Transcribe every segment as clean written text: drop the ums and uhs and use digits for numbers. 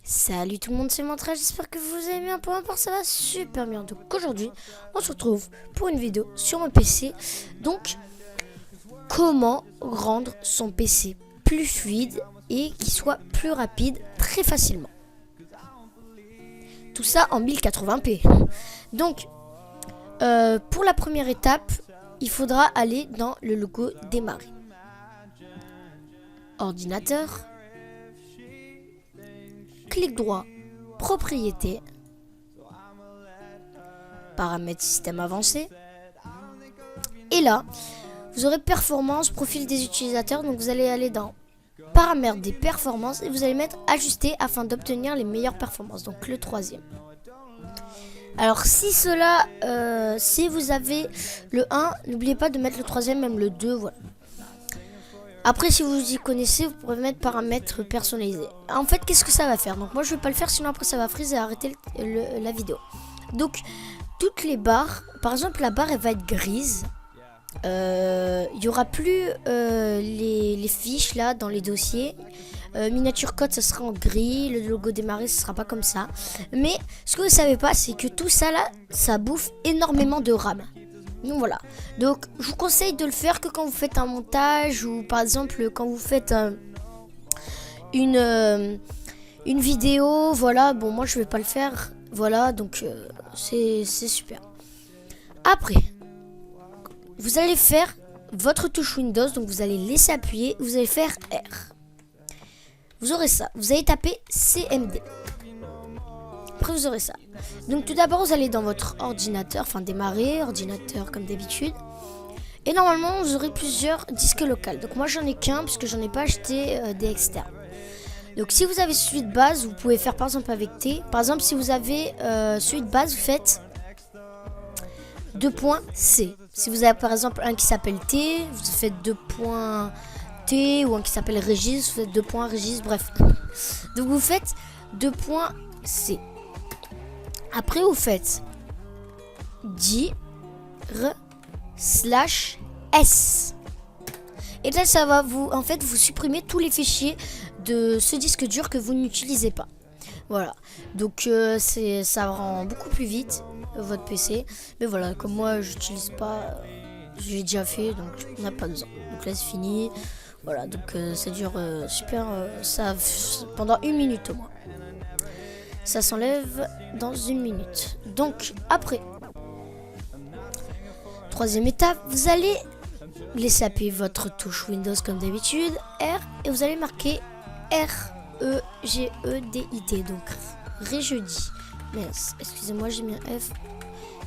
Salut tout le monde, c'est Mantra, j'espère que vous allez bien. Pour ma part, ça va super bien. Donc aujourd'hui, on se retrouve pour une vidéo sur mon PC. Donc, comment rendre son PC plus fluide et qu'il soit plus rapide très facilement. Tout ça en 1080p. Donc, pour la première étape, il faudra aller dans le logo démarrer. Ordinateur. Clic droit, propriété, paramètres système avancé. Et là, vous aurez performance, profil des utilisateurs. Donc vous allez aller dans paramètres des performances et vous allez mettre ajuster afin d'obtenir les meilleures performances. Donc le troisième. Alors si si vous avez le 1, n'oubliez pas de mettre le troisième, même le 2, voilà. Après, si vous y connaissez, vous pourrez mettre paramètres personnalisés. En fait, qu'est-ce que ça va faire? Donc moi, je vais pas le faire, sinon après ça va freeze et arrêter la vidéo. Donc, toutes les barres, par exemple, la barre, elle va être grise. Il y aura plus les fiches là dans les dossiers. Miniature code, ça sera en gris. Le logo démarrer, ce sera pas comme ça. Mais ce que vous savez pas, c'est que tout ça là, ça bouffe énormément de RAM. Donc voilà, donc je vous conseille de le faire que quand vous faites un montage ou par exemple quand vous faites une vidéo, voilà. Bon, moi je vais pas le faire, voilà, donc c'est super. Après, vous allez faire votre touche Windows, donc vous allez laisser appuyer, vous allez faire R. Vous aurez ça, vous allez taper CMD. Après vous aurez ça. Donc tout d'abord vous allez dans votre ordinateur, enfin démarrer, ordinateur comme d'habitude. Et normalement vous aurez plusieurs disques locaux. Donc moi j'en ai qu'un puisque j'en ai pas acheté des externes. Donc si vous avez celui de base, vous pouvez faire par exemple avec T. Par exemple si vous avez celui de base, vous faites 2.C. Si vous avez par exemple un qui s'appelle T, vous faites 2.T, ou un qui s'appelle Régis, vous faites 2.Régis, bref. Donc vous faites 2.C. Après, vous faites dir/s. Et là, ça va vous supprimer tous les fichiers de ce disque dur que vous n'utilisez pas. Voilà. Donc, ça rend beaucoup plus vite votre PC. Mais voilà, comme moi, j'utilise pas, je l'ai déjà fait, donc on n'a pas besoin. Donc là, c'est fini. Voilà. Donc, ça dure pendant 1 minute au moins. Ça s'enlève dans 1 minute. Donc après, troisième étape, vous allez laisser appuyer votre touche Windows comme d'habitude, R, et vous allez marquer REGEDIT, donc Réjeudi. Mais excusez-moi, j'ai mis un F.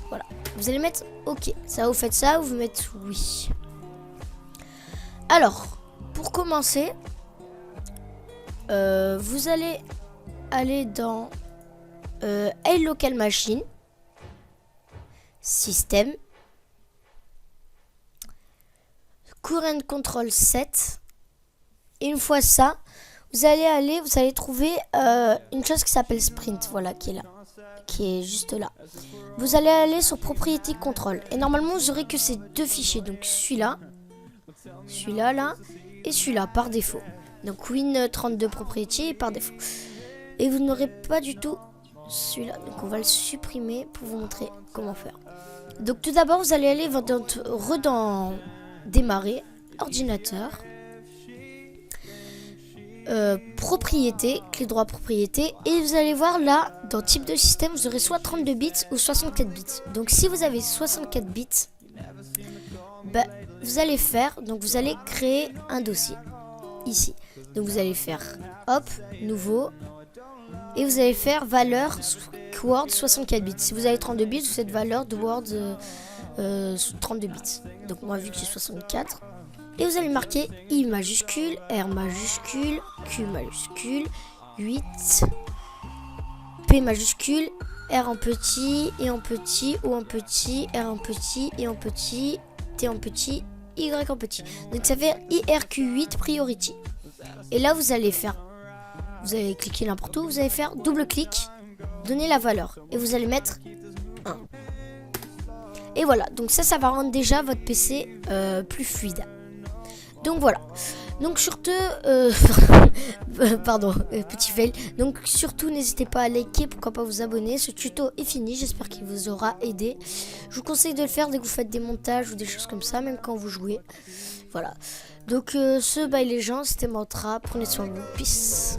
Voilà. Vous allez mettre OK. Ça, vous faites ça, vous mettez oui. Alors, pour commencer, vous allez aller dans Local Machine, Système, Current Control 7. Et une fois ça, vous allez trouver une chose qui s'appelle Sprint, voilà, qui est là, qui est juste là. Vous allez aller sur Propriété Control. Et normalement, vous aurez que ces deux fichiers. Donc celui-là là, et celui-là par défaut. Donc Win32 Propriété par défaut. Et vous n'aurez pas du tout celui-là. Donc on va le supprimer pour vous montrer comment faire. Donc tout d'abord, vous allez aller dans démarrer, ordinateur, propriété, clé droit propriété, et vous allez voir là, dans type de système, vous aurez soit 32 bits ou 64 bits. Donc si vous avez 64 bits, vous allez vous allez créer un dossier ici. Donc vous allez faire hop, nouveau. Et vous allez faire valeur Word 64 bits. Si vous avez 32 bits, vous faites valeur de Word 32 bits. Donc moi, vu que j'ai 64. Et vous allez marquer I majuscule, R majuscule, Q majuscule, 8, P majuscule, R en petit, E en petit, O en petit, R en petit, E en petit, T en petit, Y en petit. Donc ça fait IRQ8 priority. Et là, vous allez cliquer n'importe où, vous allez faire double-clic, donner la valeur, et vous allez mettre 1. Et voilà, donc ça va rendre déjà votre PC plus fluide. Donc voilà. Donc surtout, pardon, petit fail. Donc surtout n'hésitez pas à liker, pourquoi pas vous abonner. Ce tuto est fini, j'espère qu'il vous aura aidé. Je vous conseille de le faire dès que vous faites des montages ou des choses comme ça, même quand vous jouez. Voilà. Donc bye les gens, c'était Mantra, prenez soin de vous, peace.